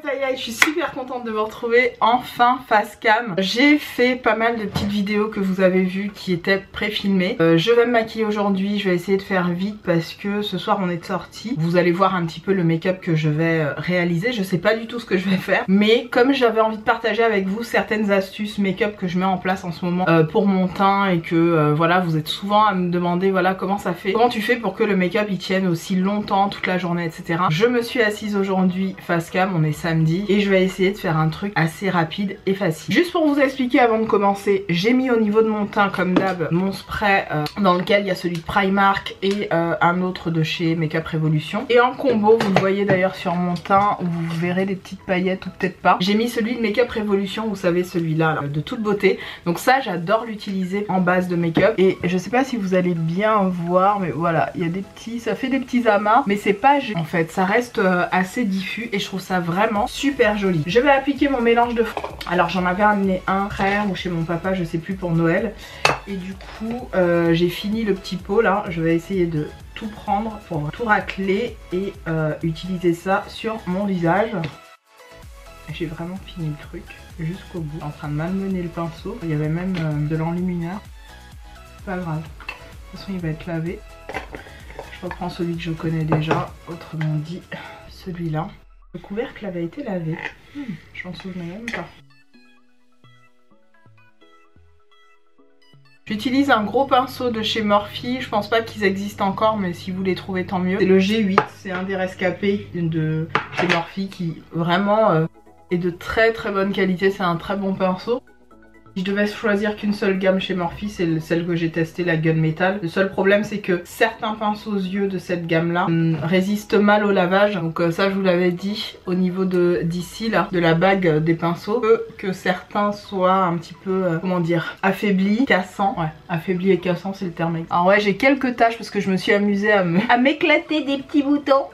mes aïe, je suis super contente de vous retrouver enfin face cam. J'ai fait pas mal de petites vidéos que vous avez vues qui étaient pré-filmées. Je vais me maquiller aujourd'hui, je vais essayer de faire vite parce que ce soir on est sorti. Vous allez voir un petit peu le make-up que je vais réaliser. Je sais pas du tout ce que je vais faire, mais comme j'avais envie de partager avec vous certaines astuces make-up que je mets en place en ce moment pour mon teint et que voilà, vous êtes souvent à me demander voilà comment ça fait, comment tu fais pour que le make-up il tienne aussi longtemps, toute la journée, etc. Je me suis assise aujourd'hui face cam, on est samedi, et je vais essayer de faire un truc assez rapide et facile. Juste pour vous expliquer avant de commencer, j'ai mis au niveau de mon teint comme d'hab mon spray dans lequel il y a celui de Primark et un autre de chez Makeup Revolution. Et en combo, vous le voyez d'ailleurs sur mon teint, où vous verrez des petites paillettes ou peut-être pas, j'ai mis celui de Makeup Revolution, vous savez celui-là de toute beauté. Donc ça j'adore l'utiliser en base de make-up, et je sais pas si vous allez bien voir, mais voilà, il y a des petits, ça fait des petits amas, mais c'est pas en fait, ça reste assez diffus et je trouve ça vraiment super joli. Je vais appliquer mon mélange de fond. Alors j'en avais amené un frère ou chez mon papa, je sais plus, pour Noël, et du coup j'ai fini le petit pot là. Je vais essayer de tout prendre pour tout racler et utiliser ça sur mon visage. J'ai vraiment fini le truc jusqu'au bout, en train de malmener le pinceau. Il y avait même de l'enlumineur. Pas grave, de toute façon il va être lavé. Je reprends celui que je connais déjà, autrement dit celui-là. Le couvercle avait été lavé, je m'en souvenais même pas. J'utilise un gros pinceau de chez Morphe, je pense pas qu'ils existent encore, mais si vous les trouvez tant mieux. C'est le G8, c'est un des rescapés de chez Morphe qui vraiment est de très très bonne qualité, c'est un très bon pinceau. Si je devais choisir qu'une seule gamme chez Morphe, c'est celle que j'ai testée, la Gunmetal. Le seul problème c'est que certains pinceaux aux yeux de cette gamme là résistent mal au lavage. Donc ça je vous l'avais dit au niveau d'ici là, de la bague des pinceaux, que certains soient un petit peu, comment dire, affaiblis, cassants. Ouais, affaiblis et cassants c'est le terme. Alors ouais, j'ai quelques taches parce que je me suis amusée à m'éclater des petits boutons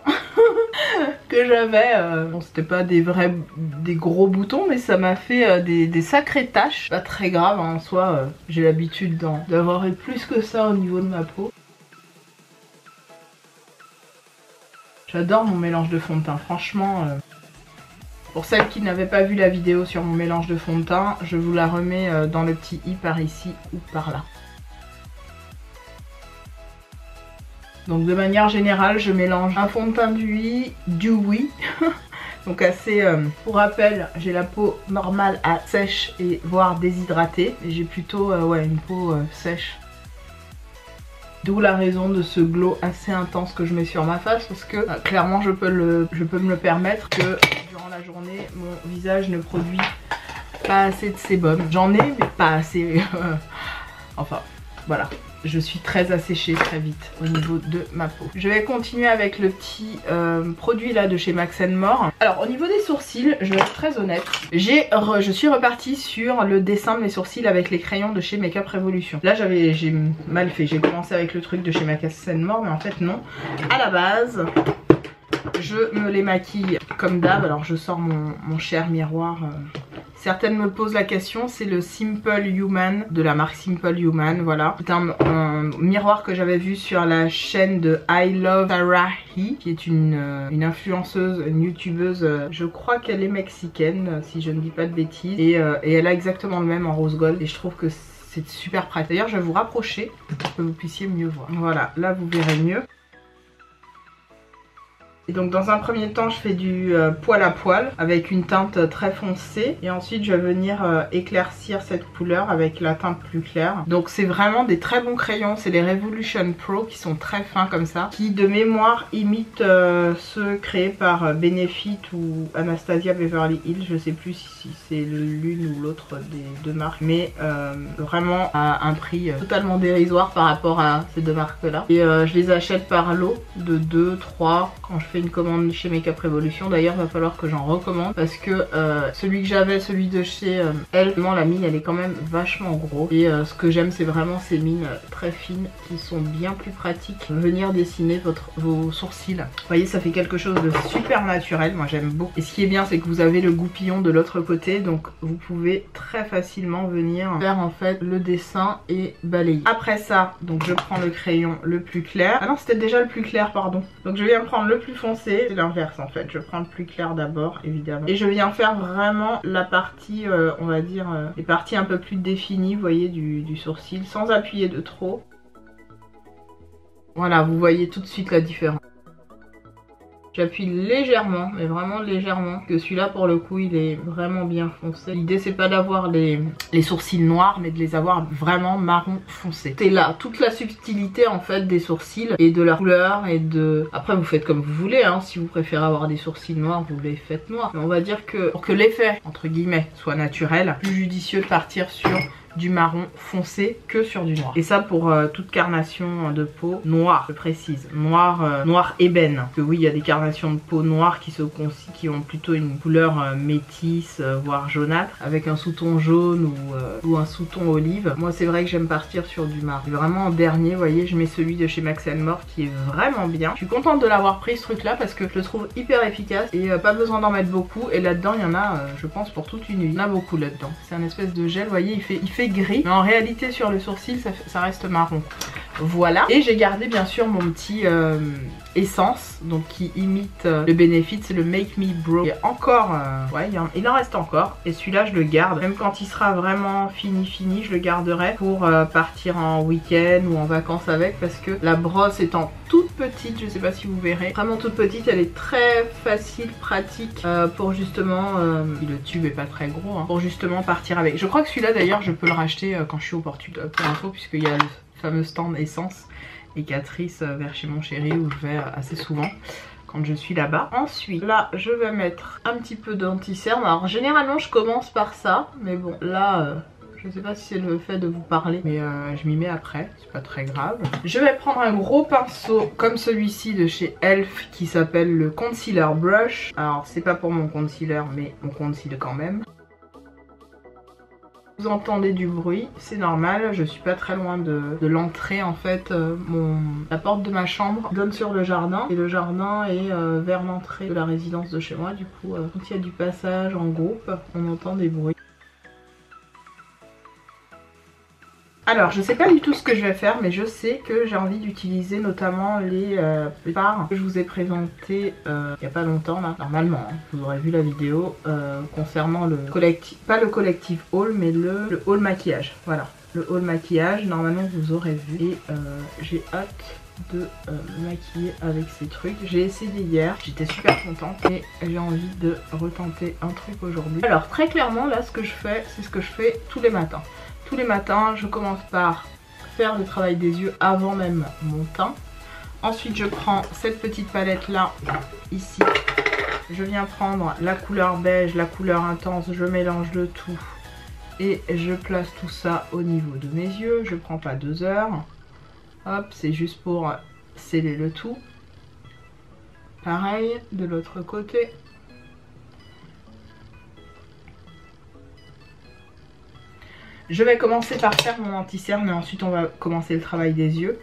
que j'avais. Bon, c'était pas des gros boutons, mais ça m'a fait des sacrées taches. Pas très grave hein, en soi, j'ai l'habitude d'avoir eu plus que ça au niveau de ma peau. J'adore mon mélange de fond de teint, franchement. Pour celles qui n'avaient pas vu la vidéo sur mon mélange de fond de teint, je vous la remets dans le petit i par ici ou par là. Donc de manière générale, je mélange un fond de teint dewy, donc assez, pour rappel, j'ai la peau normale à sèche et voire déshydratée. Et j'ai plutôt ouais, une peau sèche. D'où la raison de ce glow assez intense que je mets sur ma face, parce que clairement je peux me le permettre, que durant la journée mon visage ne produit pas assez de sébum. J'en ai mais pas assez. Enfin voilà. Je suis très asséchée très vite au niveau de ma peau. Je vais continuer avec le petit produit là de chez Max & More. Alors au niveau des sourcils, je vais être très honnête, je suis repartie sur le dessin de mes sourcils avec les crayons de chez Makeup Revolution. Là j'ai mal fait, j'ai commencé avec le truc de chez Max & More, mais en fait non. À la base, je me les maquille comme d'hab. Alors je sors mon cher miroir. Certaines me posent la question, c'est le Simple Human de la marque Simple Human, voilà. C'est un miroir que j'avais vu sur la chaîne de I Love Sarahi, qui est une influenceuse, une youtubeuse, je crois qu'elle est mexicaine, si je ne dis pas de bêtises. Et elle a exactement le même en rose gold, et je trouve que c'est super pratique. D'ailleurs, je vais vous rapprocher pour que vous puissiez mieux voir. Voilà, là vous verrez mieux. Et donc dans un premier temps je fais du poil à poil avec une teinte très foncée, et ensuite je vais venir éclaircir cette couleur avec la teinte plus claire. Donc c'est vraiment des très bons crayons, c'est les Revolution Pro qui sont très fins comme ça, qui de mémoire imitent ceux créés par Benefit ou Anastasia Beverly Hills. Je sais plus si c'est l'une ou l'autre des deux marques, mais vraiment à un prix totalement dérisoire par rapport à ces deux marques là. Et je les achète par lot de 2, 3 quand je fais une commande chez Makeup Revolution. D'ailleurs il va falloir que j'en recommande parce que celui que j'avais, celui de chez elle, la mine elle est quand même vachement gros, et ce que j'aime c'est vraiment ces mines très fines qui sont bien plus pratiques pour venir dessiner vos sourcils. Vous voyez, ça fait quelque chose de super naturel, moi j'aime beaucoup. Et ce qui est bien c'est que vous avez le goupillon de l'autre côté, donc vous pouvez très facilement venir faire en fait le dessin et balayer. Après ça, donc je prends le crayon le plus clair. Ah non, c'était déjà le plus clair, pardon. Donc je viens prendre le plus foncé, c'est l'inverse en fait. Je prends le plus clair d'abord évidemment. Et je viens faire vraiment la partie, on va dire, les parties un peu plus définies, vous voyez, du sourcil, sans appuyer de trop. Voilà, vous voyez tout de suite la différence. J'appuie légèrement, mais vraiment légèrement, que celui-là pour le coup il est vraiment bien foncé. L'idée c'est pas d'avoir les sourcils noirs, mais de les avoir vraiment marron foncé. C'est là toute la subtilité en fait des sourcils et de leur couleur et de... Après vous faites comme vous voulez, hein. Si vous préférez avoir des sourcils noirs, vous les faites noirs. Mais on va dire que pour que l'effet, entre guillemets, soit naturel, plus judicieux de partir sur du marron foncé que sur du noir. Et ça pour toute carnation de peau noire, je précise, noir ébène. Que oui, il y a des carnations de peau noire qui ont plutôt une couleur métisse, voire jaunâtre, avec un sous-ton jaune ou un sous-ton olive. Moi c'est vrai que j'aime partir sur du marron. Et vraiment en dernier, vous voyez, je mets celui de chez Max & More qui est vraiment bien. Je suis contente de l'avoir pris ce truc là parce que je le trouve hyper efficace et pas besoin d'en mettre beaucoup. Et là-dedans il y en a, je pense, pour toute une nuit. Il y en a beaucoup là-dedans. C'est un espèce de gel, vous voyez, il fait gris, mais en réalité sur le sourcil ça reste marron. Voilà, et j'ai gardé bien sûr mon petit essence, donc qui imite le Benefit, c'est le Make Me Brow. Et encore, ouais, il en reste encore, et celui-là je le garde, même quand il sera vraiment fini, je le garderai pour partir en week-end ou en vacances avec, parce que la brosse étant toute petite, je sais pas si vous verrez, vraiment toute petite, elle est très facile, pratique pour justement, le tube est pas très gros, hein, pour justement partir avec. Je crois que celui-là d'ailleurs je peux le racheter quand je suis au Portugal, pour info, puisqu'il y a le fameux stand essence et Catrice vers chez mon chéri où je vais assez souvent quand je suis là-bas. Ensuite, là, je vais mettre un petit peu d'anti-cerne. Alors, généralement, je commence par ça, mais bon, là, je sais pas si c'est le fait de vous parler, mais je m'y mets après, c'est pas très grave. Je vais prendre un gros pinceau comme celui-ci de chez Elf qui s'appelle le Concealer Brush. Alors, c'est pas pour mon concealer, mais on conceal quand même. Vous entendez du bruit, c'est normal, je suis pas très loin de l'entrée en fait. La porte de ma chambre donne sur le jardin et le jardin est vers l'entrée de la résidence de chez moi. Du coup, quand il y a du passage en groupe, on entend des bruits. Alors, je sais pas du tout ce que je vais faire, mais je sais que j'ai envie d'utiliser notamment les fards que je vous ai présentés il y a pas longtemps là. Normalement, hein, vous aurez vu la vidéo concernant le collectif, pas le collectif haul, mais le haul maquillage. Voilà, le haul maquillage, normalement vous aurez vu. Et j'ai hâte de me maquiller avec ces trucs. J'ai essayé hier, j'étais super contente et j'ai envie de retenter un truc aujourd'hui. Alors très clairement là, ce que je fais, c'est ce que je fais tous les matins. Tous les matins, je commence par faire le travail des yeux avant même mon teint. Ensuite, je prends cette petite palette là, ici. Je viens prendre la couleur beige, la couleur intense, je mélange le tout. Et je place tout ça au niveau de mes yeux. Je prends pas 2 heures. Hop, c'est juste pour sceller le tout. Pareil, de l'autre côté. Je vais commencer par faire mon anti-cerne et ensuite on va commencer le travail des yeux.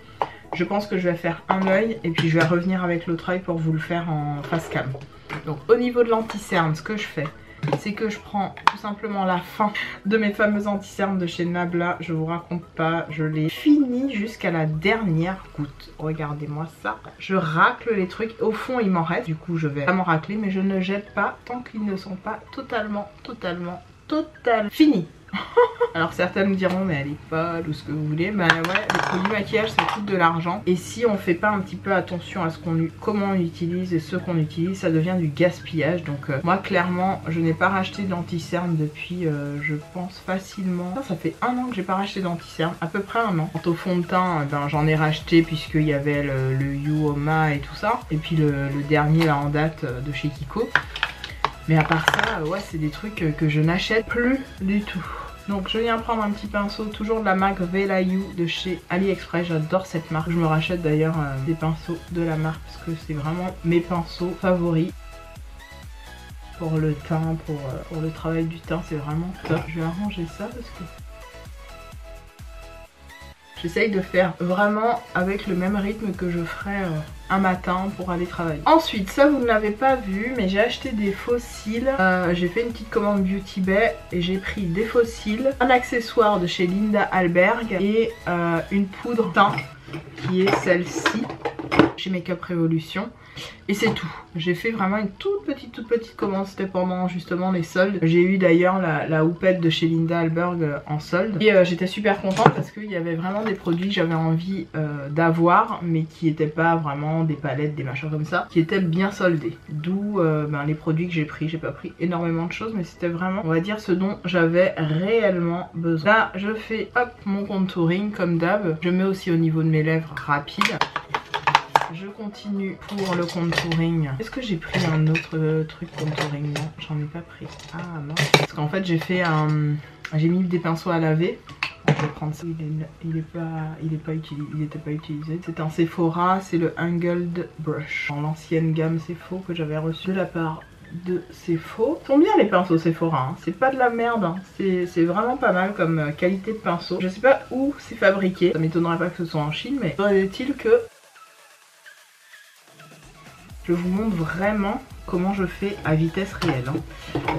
Je pense que je vais faire un œil et puis je vais revenir avec l'autre œil pour vous le faire en face cam. Donc au niveau de l'anti-cerne, ce que je fais, c'est que je prends tout simplement la fin de mes fameux anti-cernes de chez Nabla. Je vous raconte pas, je l'ai fini jusqu'à la dernière goutte. Regardez-moi ça. Je racle les trucs. Au fond, il m'en reste. Du coup, je vais vraiment racler, mais je ne jette pas tant qu'ils ne sont pas totalement finis. Alors certains me diront mais elle est pâle ou ce que vous voulez. Bah ouais, les produits maquillage ça coûte de l'argent. Et si on fait pas un petit peu attention à comment on utilise et ce qu'on utilise, ça devient du gaspillage. Donc moi clairement je n'ai pas racheté d'anti-cerne depuis je pense facilement. Ça fait 1 an que j'ai pas racheté d'anti-cerne, à peu près 1 an. Quant au fond de teint, ben, j'en ai racheté puisqu'il y avait le Yuoma et tout ça. Et puis le dernier là en date de chez Kiko. Mais à part ça, ouais, c'est des trucs que je n'achète plus du tout. Donc je viens prendre un petit pinceau, toujours de la marque Velayu de chez AliExpress. J'adore cette marque. Je me rachète d'ailleurs des pinceaux de la marque parce que c'est vraiment mes pinceaux favoris. Pour le teint, pour le travail du teint, c'est vraiment top. Je vais arranger ça parce que j'essaye de faire vraiment avec le même rythme que je ferais un matin pour aller travailler. Ensuite, ça vous ne l'avez pas vu, mais j'ai acheté des faux cils. J'ai fait une petite commande Beauty Bay et j'ai pris des faux cils, un accessoire de chez Linda Alberg et une poudre teint qui est celle-ci chez Makeup Revolution. Et c'est tout. J'ai fait vraiment une toute petite commande. C'était pendant justement les soldes. J'ai eu d'ailleurs la houppette de chez Linda Hallberg en solde. Et j'étais super contente parce qu'il y avait vraiment des produits que j'avais envie d'avoir, mais qui n'étaient pas vraiment des palettes, des machins comme ça, qui étaient bien soldés. D'où les produits que j'ai pris. J'ai pas pris énormément de choses, mais c'était vraiment, on va dire, ce dont j'avais réellement besoin. Là, je fais hop mon contouring comme d'hab. Je mets aussi au niveau de mes lèvres rapide. Je continue pour le contouring. Est-ce que j'ai pris un autre truc contouring? Non, j'en ai pas pris. Ah non. Parce qu'en fait j'ai fait un... J'ai mis des pinceaux à laver. Je vais prendre ça. Il était pas utilisé. C'est un Sephora, c'est le Angled Brush. Dans l'ancienne gamme Sephora que j'avais reçu de la part de Sephora. Ils sont bien les pinceaux Sephora, hein. C'est pas de la merde, hein. C'est vraiment pas mal comme qualité de pinceau. Je sais pas où c'est fabriqué. Ça m'étonnerait pas que ce soit en Chine, mais faudrait-il que je vous montre vraiment comment je fais à vitesse réelle.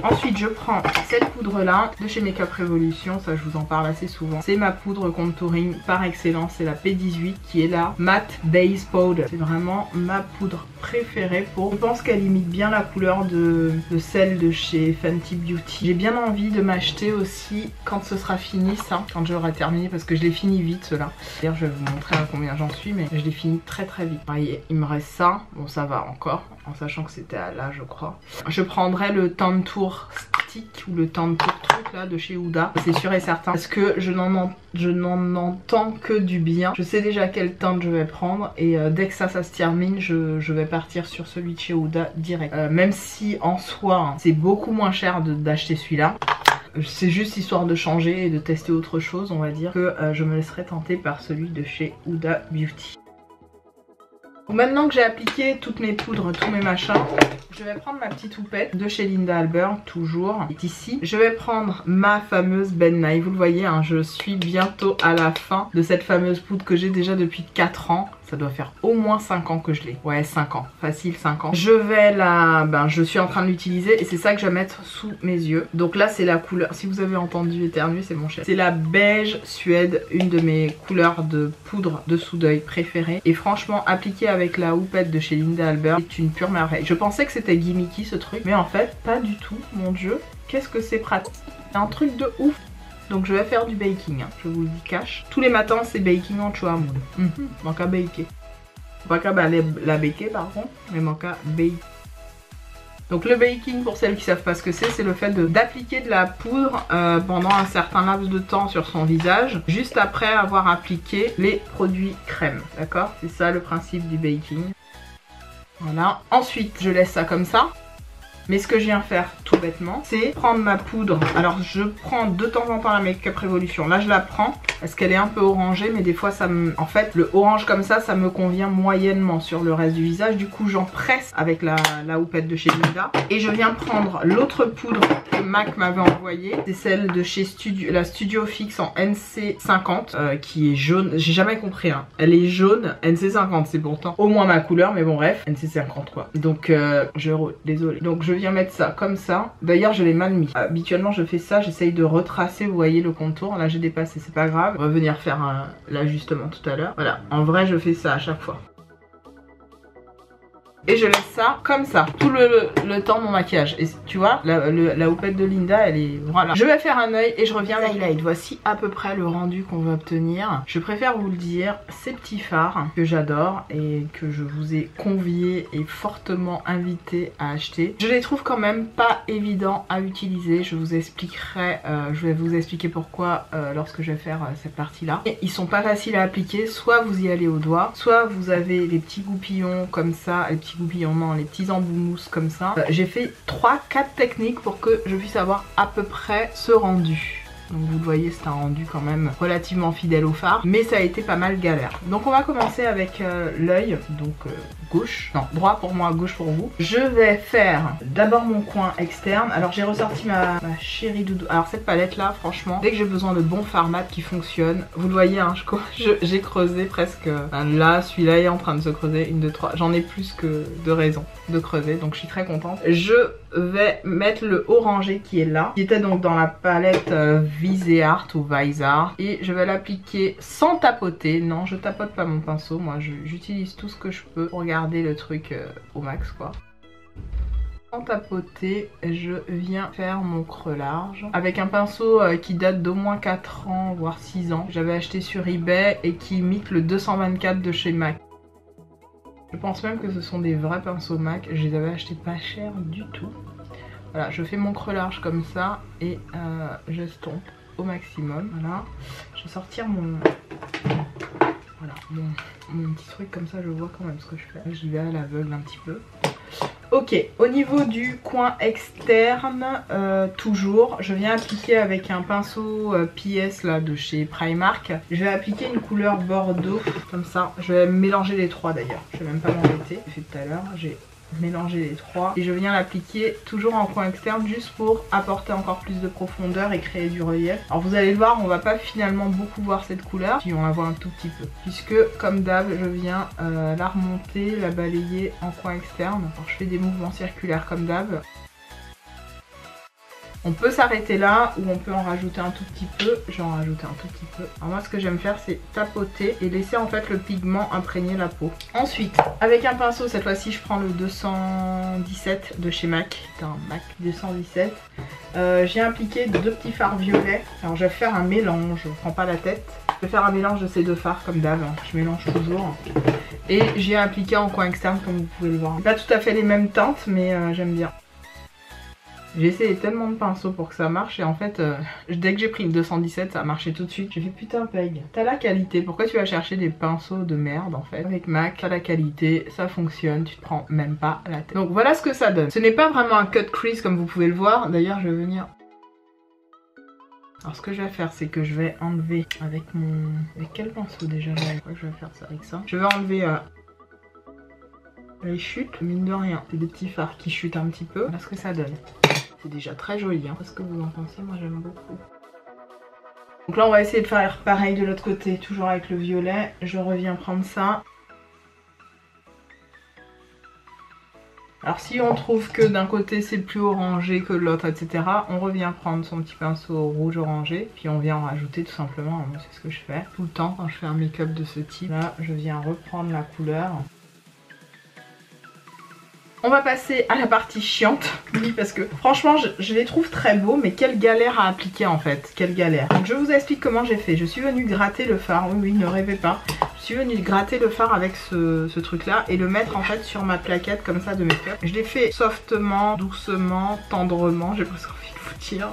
Ensuite, je prends cette poudre là de chez Makeup Revolution, ça je vous en parle assez souvent. C'est ma poudre contouring par excellence, c'est la P18 qui est la Matte Base Powder. C'est vraiment ma poudre préférée pour... Je pense qu'elle imite bien la couleur de celle de chez Fenty Beauty. J'ai bien envie de m'acheter aussi quand ce sera fini ça, quand j'aurai terminé, parce que je l'ai fini vite cela. D'ailleurs je vais vous montrer à combien j'en suis, mais je l'ai fini très vite. Voyez, il me reste ça, bon ça va encore, en sachant que c'était à là je crois. Je prendrai le Tantour Stick ou le Tantour truc là de chez Huda, c'est sûr et certain, parce que je n'en entends que du bien. Je sais déjà quel teint je vais prendre et dès que ça se termine, je vais partir sur celui de chez Huda direct. Même si en soi hein, c'est beaucoup moins cher d'acheter celui-là. C'est juste histoire de changer et de tester autre chose, on va dire, que je me laisserai tenter par celui de chez Huda Beauty. Maintenant que j'ai appliqué toutes mes poudres, tous mes machins, je vais prendre ma petite houppette de chez Linda Hallberg, toujours, est ici. Je vais prendre ma fameuse Ben Nye. Vous le voyez, hein, je suis bientôt à la fin de cette fameuse poudre que j'ai déjà depuis 4 ans. Ça doit faire au moins 5 ans que je l'ai. Ouais, 5 ans. Facile, 5 ans. Je vais je suis en train de l'utiliser et c'est ça que je vais mettre sous mes yeux. Donc là, c'est la couleur. Si vous avez entendu éternuer, c'est mon chef. C'est la beige Suède, une de mes couleurs de poudre de sous d'œil préférée. Et franchement, appliquée avec la houppette de chez Linda Hallberg, c'est une pure merveille. Je pensais que c'était gimmicky ce truc, mais en fait, pas du tout. Mon dieu, qu'est-ce que c'est pratique. C'est un truc de ouf. Donc je vais faire du baking, hein, je vous le dis cash. Tous les matins c'est baking en chua mood. Manque à baker. Pas qu'à la baker par contre, mais manque à baker. Donc le baking, pour celles qui savent pas ce que c'est le fait d'appliquer de la poudre pendant un certain laps de temps sur son visage, juste après avoir appliqué les produits crème. D'accord? C'est ça le principe du baking. Voilà. Ensuite je laisse ça comme ça. Mais ce que je viens faire tout bêtement, c'est prendre ma poudre. Alors je prends de temps en temps la Makeup Revolution. Là je la prends parce qu'elle est un peu orangée, mais des fois ça me... En fait le orange comme ça me convient moyennement sur le reste du visage. Du coup j'en presse avec la houppette de chez Linda. Et je viens prendre l'autre poudre que Mac m'avait envoyée. C'est celle de chez la Studio Fix en NC50 qui est jaune. J'ai jamais compris hein. Elle est jaune, NC50 c'est pourtant au moins ma couleur, mais bon bref, NC50 quoi. Donc désolé. Donc je viens mettre ça comme ça. D'ailleurs je l'ai mal mis. Habituellement je fais ça, j'essaye de retracer, vous voyez le contour. Là j'ai dépassé, c'est pas grave. On va venir faire l'ajustement tout à l'heure. Voilà, en vrai je fais ça à chaque fois. Et je laisse ça comme ça, tout le temps de mon maquillage. Et tu vois, la houppette de Linda, elle est... Voilà. Je vais faire un œil et je reviens à l'highlight. Voici à peu près le rendu qu'on va obtenir. Je préfère vous le dire, ces petits fards que j'adore et que je vous ai convié et fortement invité à acheter. Je les trouve quand même pas évidents à utiliser. Je vous expliquerai, je vais vous expliquer pourquoi lorsque je vais faire cette partie-là. Et ils sont pas faciles à appliquer. Soit vous y allez au doigt, soit vous avez les petits goupillons comme ça, les petits goupillons, non, les petits embouts mousse comme ça. J'ai fait 3-4 techniques pour que je puisse avoir à peu près ce rendu. Donc vous le voyez, c'est un rendu quand même relativement fidèle au fard, mais ça a été pas mal galère. Donc on va commencer avec l'œil, donc gauche, non droit pour moi, gauche pour vous. Je vais faire d'abord mon coin externe. Alors j'ai ressorti ma chérie doudou. Alors cette palette là, franchement, dès que j'ai besoin de bons fards mat qui fonctionnent, vous le voyez, hein, j'ai creusé presque. Là, celui-là est en train de se creuser, 1, 2, 3. J'en ai plus que de raisons de creuser, donc je suis très contente. Je vais mettre le orangé qui est là, qui était donc dans la palette Viseart ou Viseart, et je vais l'appliquer sans tapoter. Non, je tapote pas mon pinceau, moi j'utilise tout ce que je peux pour garder le truc au max quoi. Sans tapoter, je viens faire mon creux large avec un pinceau qui date d'au moins 4 ans voire 6 ans. J'avais acheté sur eBay et qui imite le 224 de chez MAC. Je pense même que ce sont des vrais pinceaux MAC, je les avais achetés pas cher du tout. Voilà, je fais mon creux large comme ça et j'estompe au maximum. Voilà, je vais sortir mon petit truc comme ça, je vois quand même ce que je fais. J'y vais à l'aveugle un petit peu. Ok, au niveau du coin externe, toujours, je viens appliquer avec un pinceau PS là de chez Primark. Je vais appliquer une couleur bordeaux, comme ça. Je vais mélanger les trois d'ailleurs, je vais même pas m'embêter. J'ai fait tout à l'heure, j'ai mélangé les trois. Et je viens l'appliquer toujours en coin externe, juste pour apporter encore plus de profondeur et créer du relief. Alors vous allez le voir, on va pas finalement beaucoup voir cette couleur, puis on la voit un tout petit peu. Puisque comme d'hab, je viens la remonter, la balayer en coin externe. Alors je fais des mouvements circulaires comme d'hab. On peut s'arrêter là ou on peut en rajouter un tout petit peu. Je vais en rajouter un tout petit peu. Alors moi ce que j'aime faire c'est tapoter et laisser en fait le pigment imprégner la peau. Ensuite avec un pinceau, cette fois-ci je prends le 217 de chez MAC. C'est un MAC 217. J'ai appliqué deux petits fards violets. Alors je vais faire un mélange, je prends pas la tête. Je vais faire un mélange de ces deux fards comme d'hab. Je mélange toujours. Et j'ai appliqué en coin externe comme vous pouvez le voir. Pas tout à fait les mêmes teintes mais j'aime bien. J'ai essayé tellement de pinceaux pour que ça marche et en fait dès que j'ai pris le 217 ça a marché tout de suite. J'ai fait putain Peg, t'as la qualité, pourquoi tu vas chercher des pinceaux de merde en fait? Avec MAC, t'as la qualité, ça fonctionne, tu te prends même pas la tête. Donc voilà ce que ça donne. Ce n'est pas vraiment un cut crease comme vous pouvez le voir, d'ailleurs je vais venir... Alors ce que je vais faire c'est que je vais enlever avec mon... Avec quel pinceau déjà? Je crois que je vais faire ça avec ça. Je vais enlever... les chutes, mine de rien, c'est des petits fards qui chutent un petit peu. Voilà ce que ça donne. C'est déjà très joli, hein. Qu'est-ce que vous en pensez? Moi j'aime beaucoup. Donc là on va essayer de faire pareil de l'autre côté, toujours avec le violet. Je reviens prendre ça. Alors si on trouve que d'un côté c'est plus orangé que l'autre, etc., on revient prendre son petit pinceau rouge orangé, puis on vient en rajouter tout simplement. Moi c'est ce que je fais tout le temps quand je fais un make-up de ce type. Là je viens reprendre la couleur. On va passer à la partie chiante, oui, parce que franchement je les trouve très beaux, mais quelle galère à appliquer en fait, quelle galère. Donc je vous explique comment j'ai fait. Je suis venue gratter le fard, oui ne rêvez pas. Je suis venue gratter le fard avec ce truc là et le mettre en fait sur ma plaquette comme ça de make-up. Je l'ai fait softement, doucement, tendrement, j'ai presque envie de vous dire.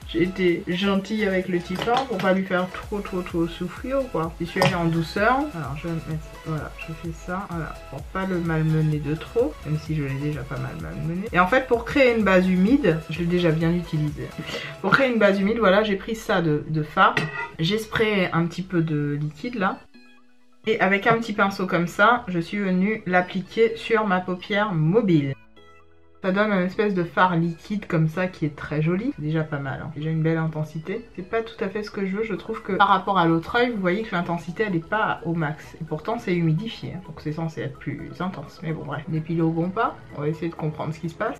J'ai été gentille avec le petit fard pour pas lui faire trop souffrir quoi. Je suis allée en douceur. Alors je vais mettre, voilà, je fais ça, voilà, pour pas le malmener de trop, même si je l'ai déjà pas mal malmené. Et en fait pour créer une base humide, je l'ai déjà bien utilisé. Pour créer une base humide, voilà, j'ai pris ça de fard. J'ai sprayé un petit peu de liquide là. Et avec un petit pinceau comme ça, je suis venue l'appliquer sur ma paupière mobile. Ça donne une espèce de fard liquide comme ça qui est très joli. C'est déjà pas mal, hein. Déjà une belle intensité. C'est pas tout à fait ce que je veux. Je trouve que par rapport à l'autre œil, vous voyez que l'intensité elle est pas au max. Et pourtant c'est humidifié, hein. Donc c'est censé être plus intense. Mais bon bref, dépilé au bon pas. On va essayer de comprendre ce qui se passe.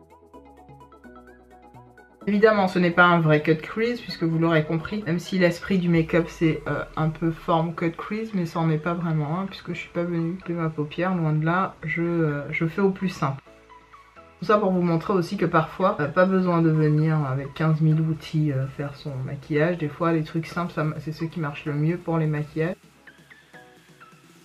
Évidemment ce n'est pas un vrai cut crease puisque vous l'aurez compris. Même si l'esprit du make-up c'est un peu forme cut crease, mais ça en est pas vraiment, hein, puisque je suis pas venue de ma paupière. Loin de là, je fais au plus simple. Tout ça pour vous montrer aussi que parfois, pas besoin de venir avec 15 000 outils faire son maquillage. Des fois, les trucs simples, c'est ceux qui marchent le mieux pour les maquillages.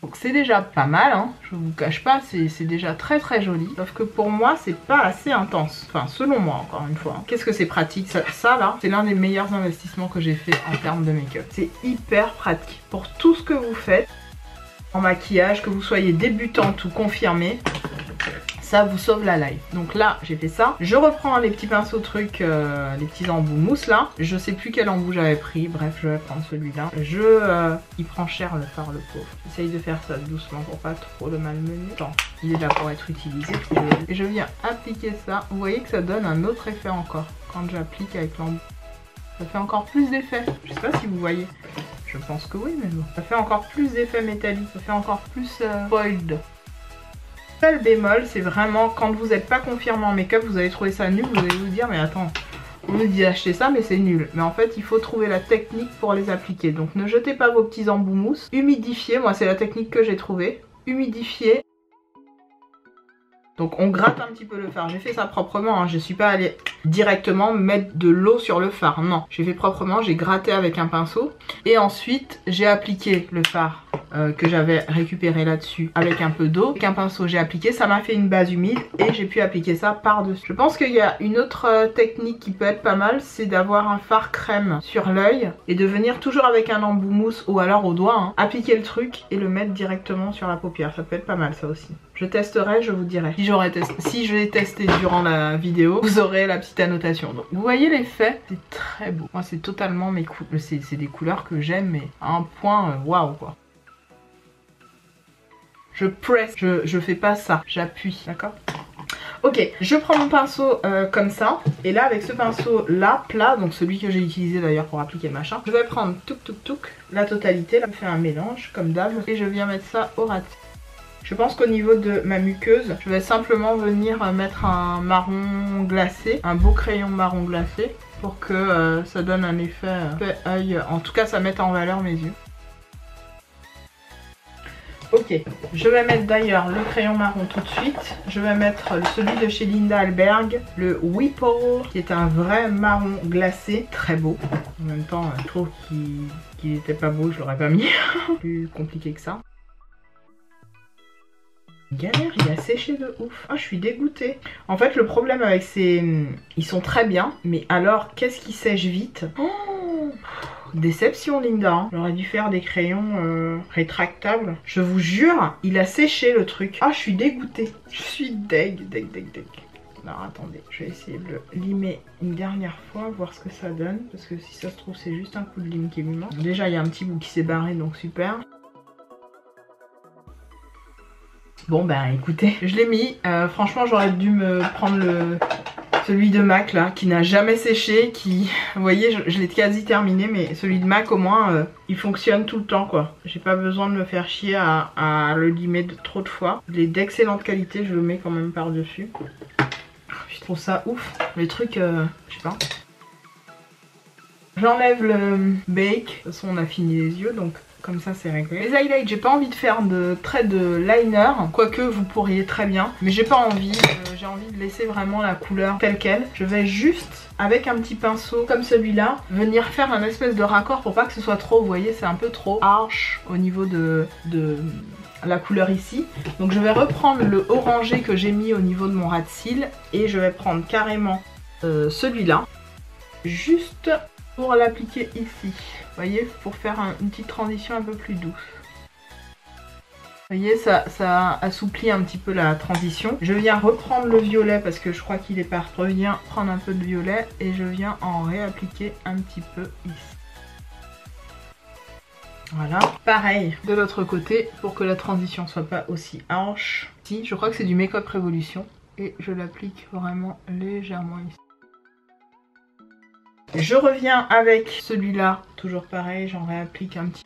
Donc c'est déjà pas mal, hein, je vous cache pas, c'est déjà très joli. Sauf que pour moi, c'est pas assez intense. Enfin, selon moi, encore une fois. Qu'est-ce que c'est pratique. Ça là, c'est l'un des meilleurs investissements que j'ai fait en termes de make-up. C'est hyper pratique. Pour tout ce que vous faites en maquillage, que vous soyez débutante ou confirmée, ça vous sauve la life. Donc là j'ai fait ça. Je reprends les petits pinceaux trucs, les petits embouts mousse là. Je sais plus quel embout j'avais pris. Bref, je vais prendre celui-là. Il prend cher le fard, le pauvre. J'essaye de faire ça doucement pour pas trop le malmener. Attends, il est là pour être utilisé. Et je viens appliquer ça. Vous voyez que ça donne un autre effet encore quand j'applique avec l'embout. Ça fait encore plus d'effet. Je sais pas si vous voyez. Je pense que oui, mais bon. Ça fait encore plus d'effet métallique. Ça fait encore plus foiled. Seul bémol, c'est vraiment quand vous n'êtes pas confirmé en make-up, vous allez trouver ça nul, vous allez vous dire mais attends, on me dit d'acheter ça mais c'est nul. Mais en fait il faut trouver la technique pour les appliquer. Donc ne jetez pas vos petits embouts mousse. Humidifiez, moi c'est la technique que j'ai trouvée. Humidifiez. Donc on gratte un petit peu le fard. J'ai fait ça proprement, hein. Je suis pas allée directement mettre de l'eau sur le fard. Non, j'ai fait proprement, j'ai gratté avec un pinceau. Et ensuite j'ai appliqué le fard que j'avais récupéré là-dessus avec un peu d'eau. Avec un pinceau j'ai appliqué, ça m'a fait une base humide et j'ai pu appliquer ça par-dessus. Je pense qu'il y a une autre technique qui peut être pas mal, c'est d'avoir un fard crème sur l'œil et de venir toujours avec un embout mousse ou alors au doigt, hein, appliquer le truc et le mettre directement sur la paupière. Ça peut être pas mal ça aussi. Je testerai, je vous dirai. Si je l'ai testé durant la vidéo, vous aurez la petite annotation. Donc, vous voyez l'effet, c'est très beau. Moi c'est totalement mes couleurs, c'est des couleurs que j'aime mais à un point waouh quoi. Je presse, je fais pas ça, j'appuie, d'accord? Ok, je prends mon pinceau comme ça, et là avec ce pinceau là, plat, donc celui que j'ai utilisé d'ailleurs pour appliquer le machin, je vais prendre la totalité, là je fais un mélange comme d'hab, et je viens mettre ça au ras. Je pense qu'au niveau de ma muqueuse, je vais simplement venir mettre un marron glacé, un beau crayon marron glacé, pour que ça donne un effet œil, en tout cas ça mette en valeur mes yeux. Ok, je vais mettre d'ailleurs le crayon marron tout de suite. Je vais mettre celui de chez Linda Alberg, le Whipple, qui est un vrai marron glacé, très beau. En même temps, je trouve qu'il était pas beau, je l'aurais pas mis. Plus compliqué que ça. Galère, il a séché de ouf. Ah, je suis dégoûtée. En fait, le problème avec ces... Ils sont très bien, mais alors, qu'est-ce qui sèche vite? Oh, déception Linda, hein. J'aurais dû faire des crayons rétractables. Je vous jure, il a séché le truc. Ah, je suis dégoûtée. Je suis deg. Alors attendez, je vais essayer de le limer une dernière fois, voir ce que ça donne. Parce que si ça se trouve, c'est juste un coup de lime qui lui manque. Déjà, il y a un petit bout qui s'est barré, donc super. Bon ben écoutez, je l'ai mis. Franchement, j'aurais dû me prendre celui de MAC là, qui n'a jamais séché, qui... Vous voyez, je l'ai quasi terminé, mais celui de MAC au moins, il fonctionne tout le temps quoi. J'ai pas besoin de me faire chier à le limer trop de fois. Il est d'excellente qualité, je le mets quand même par-dessus. Je trouve ça ouf. Les trucs, je sais pas. J'enlève le bake. De toute façon, on a fini les yeux, donc... Comme ça c'est réglé. Les highlights, j'ai pas envie de faire de traits de liner, quoique vous pourriez très bien, mais j'ai pas envie, j'ai envie de laisser vraiment la couleur telle quelle. Je vais juste, avec un petit pinceau comme celui-là, venir faire un espèce de raccord pour pas que ce soit trop, vous voyez, c'est un peu trop harsh au niveau de la couleur ici. Donc je vais reprendre le orangé que j'ai mis au niveau de mon ras de cils et je vais prendre carrément celui-là, juste pour l'appliquer ici. Vous voyez, pour faire une petite transition un peu plus douce. Vous voyez, ça assouplit un petit peu la transition. Je viens reprendre le violet parce que je crois qu'il est parti. Je reviens prendre un peu de violet et je viens en réappliquer un petit peu ici. Voilà. Pareil de l'autre côté pour que la transition soit pas aussi harsh. Si, je crois que c'est du Make Up Révolution et je l'applique vraiment légèrement ici. Je reviens avec celui-là, toujours pareil, j'en réapplique un petit.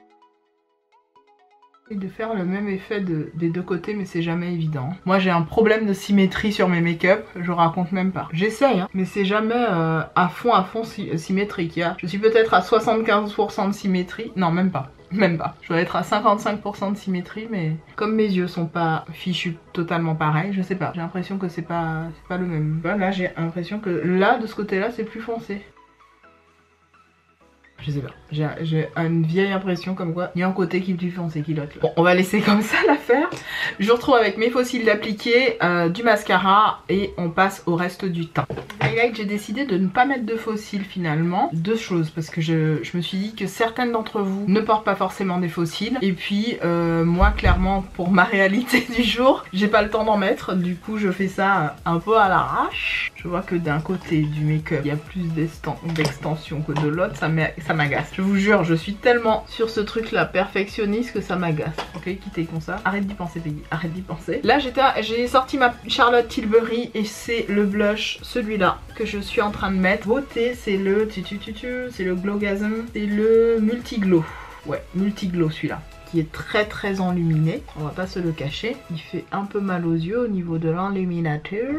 Et de faire le même effet des deux côtés, mais c'est jamais évident. Moi j'ai un problème de symétrie sur mes make-up, je raconte même pas. J'essaye, hein, mais c'est jamais à fond symétrique. Je suis peut-être à 75% de symétrie, non même pas. Même pas. Je dois être à 55% de symétrie, mais comme mes yeux sont pas fichus totalement pareils, je sais pas. J'ai l'impression que c'est pas le même. Là j'ai l'impression que là, de ce côté-là, c'est plus foncé. Je sais pas, j'ai une vieille impression comme quoi il y a un côté qui est plus foncé que l'autre. Bon, on va laisser comme ça l'affaire. Je vous retrouve avec mes faux cils d'appliquer, du mascara et on passe au reste du teint. Highlight, j'ai décidé de ne pas mettre de faux cils finalement. Deux choses, parce que je me suis dit que certaines d'entre vous ne portent pas forcément des faux cils. Et puis moi clairement pour ma réalité du jour, j'ai pas le temps d'en mettre. Du coup je fais ça un peu à l'arrache. Je vois que d'un côté du make-up il y a plus d'extension que de l'autre, ça m'agace. Je vous jure, je suis tellement sur ce truc là perfectionniste que ça m'agace. Ok, quittez comme ça. Arrête d'y penser Peggy, arrête d'y penser. Là j'ai sorti ma Charlotte Tilbury et c'est le blush, celui-là que je suis en train de mettre. Beauté, c'est le Glowgasm, c'est le Multiglow. Ouais, Multiglow celui-là. qui est très enluminé. On va pas se le cacher. Il fait un peu mal aux yeux au niveau de l'enluminateur.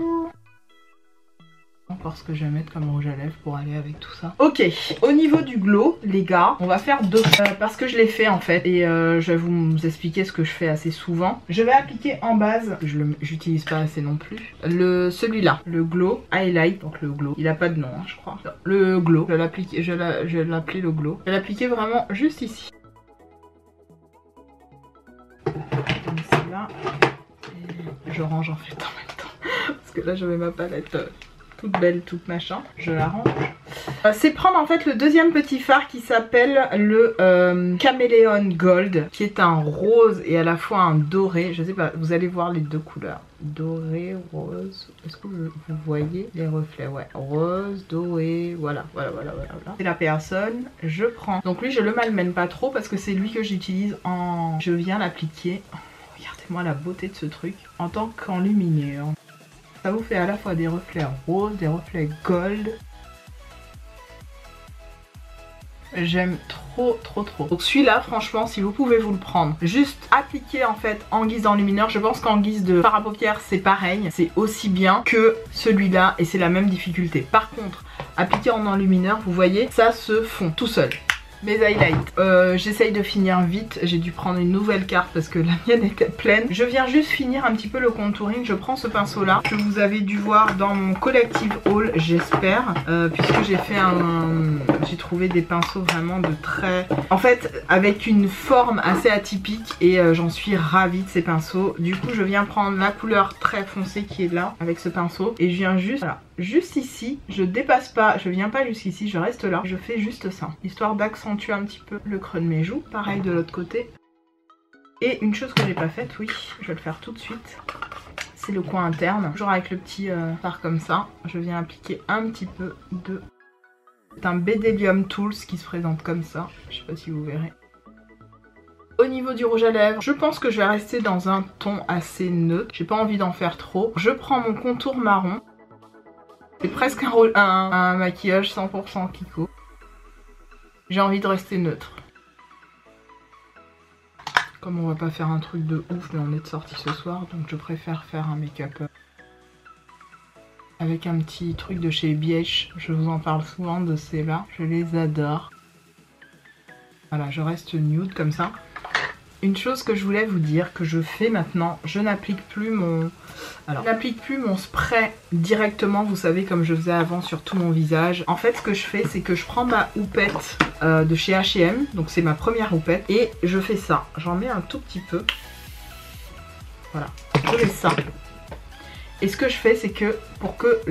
Encore ce que je vais mettre comme rouge à lèvres pour aller avec tout ça. Ok, au niveau du glow, les gars, on va faire deux parce que je l'ai fait en fait et je vais vous expliquer ce que je fais assez souvent. Je vais appliquer en base, j'utilise pas assez non plus, celui-là, le glow highlight, donc le glow. Il a pas de nom, hein, je crois. Non, le glow, je vais l'appeler le glow. Je vais l'appliquer vraiment juste ici. Comme cela. Et je range en fait en même temps parce que là j'avais ma palette. Toute belle, toute machin, je la range. C'est prendre en fait le deuxième petit fard qui s'appelle le Caméléon Gold, qui est un rose et à la fois un doré. Je sais pas, vous allez voir les deux couleurs. Doré, rose. Est-ce que vous voyez les reflets? Ouais, rose, doré, voilà. C'est la personne, je prends. Donc lui, je le malmène pas trop parce que c'est lui que j'utilise en... Je viens l'appliquer. Oh, regardez-moi la beauté de ce truc en tant qu'enluminure. Ça vous fait à la fois des reflets roses, des reflets gold. J'aime trop. Donc celui-là, franchement, si vous pouvez vous le prendre, juste appliquer en fait en guise d'enlumineur. Je pense qu'en guise de fard à paupières, c'est pareil. C'est aussi bien que celui-là et c'est la même difficulté. Par contre, appliquer en enlumineur, vous voyez, ça se fond tout seul. Mes highlights, j'essaye de finir vite, j'ai dû prendre une nouvelle carte parce que la mienne était pleine. Je viens juste finir un petit peu le contouring, je prends ce pinceau là que vous avez dû voir dans mon collective haul, j'espère, puisque j'ai fait j'ai trouvé des pinceaux vraiment de très... En fait, avec une forme assez atypique et j'en suis ravie de ces pinceaux. Du coup, je viens prendre la couleur très foncée qui est là avec ce pinceau et je viens juste... Voilà. Juste ici, je dépasse pas, je viens pas jusqu'ici, je reste là, je fais juste ça, histoire d'accentuer un petit peu le creux de mes joues, pareil de l'autre côté. Et une chose que j'ai pas faite, oui, je vais le faire tout de suite, c'est le coin interne, toujours avec le petit fard comme ça, je viens appliquer un petit peu de... C'est un Bedelium Tools qui se présente comme ça, je sais pas si vous verrez. Au niveau du rouge à lèvres, je pense que je vais rester dans un ton assez neutre, j'ai pas envie d'en faire trop. Je prends mon contour marron. C'est presque un maquillage 100% Kiko. J'ai envie de rester neutre. Comme on va pas faire un truc de ouf, mais on est de sortie ce soir, donc je préfère faire un make-up avec un petit truc de chez Bièche. Je vous en parle souvent de ces là, je les adore. Voilà, je reste nude comme ça. Une chose que je voulais vous dire, que je fais maintenant, je n'applique plus mon... Alors, je n'applique plus mon spray directement, vous savez, comme je faisais avant sur tout mon visage. En fait, ce que je fais, c'est que je prends ma houppette de chez H&M, donc c'est ma première houppette, et je fais ça. J'en mets un tout petit peu. Voilà, je mets ça. Et ce que je fais, c'est que pour que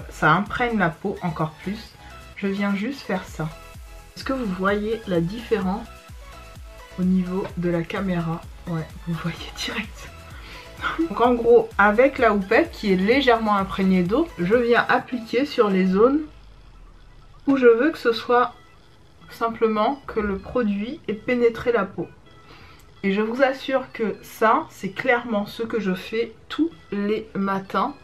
ça imprègne la peau encore plus, je viens juste faire ça. Est-ce que vous voyez la différence ? Au niveau de la caméra, ouais, vous voyez direct. Donc en gros, avec la houppette qui est légèrement imprégnée d'eau, je viens appliquer sur les zones où je veux que ce soit simplement que le produit ait pénétré la peau. Et je vous assure que ça, c'est clairement ce que je fais tous les matins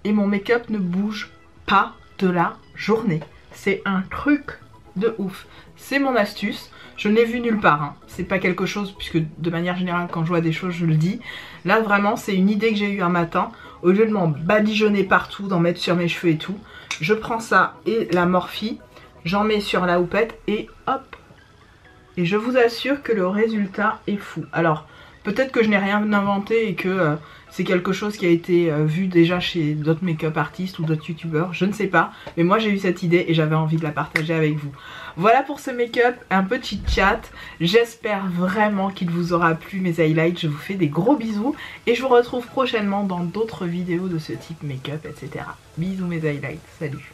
et mon make-up ne bouge pas de la journée. C'est un truc de ouf. C'est mon astuce. Je n'ai vu nulle part, hein. C'est pas quelque chose, puisque de manière générale quand je vois des choses je le dis. Là vraiment c'est une idée que j'ai eue un matin. Au lieu de m'en badigeonner partout, d'en mettre sur mes cheveux et tout, je prends ça et la Morphe, j'en mets sur la houppette et hop. Et je vous assure que le résultat est fou. Alors peut-être que je n'ai rien inventé et que c'est quelque chose qui a été vu déjà chez d'autres make-up artistes ou d'autres youtubeurs, je ne sais pas. Mais moi j'ai eu cette idée et j'avais envie de la partager avec vous. Voilà pour ce make-up, un petit chat. J'espère vraiment qu'il vous aura plu mes highlights. Je vous fais des gros bisous et je vous retrouve prochainement dans d'autres vidéos de ce type make-up, etc. Bisous mes highlights, salut.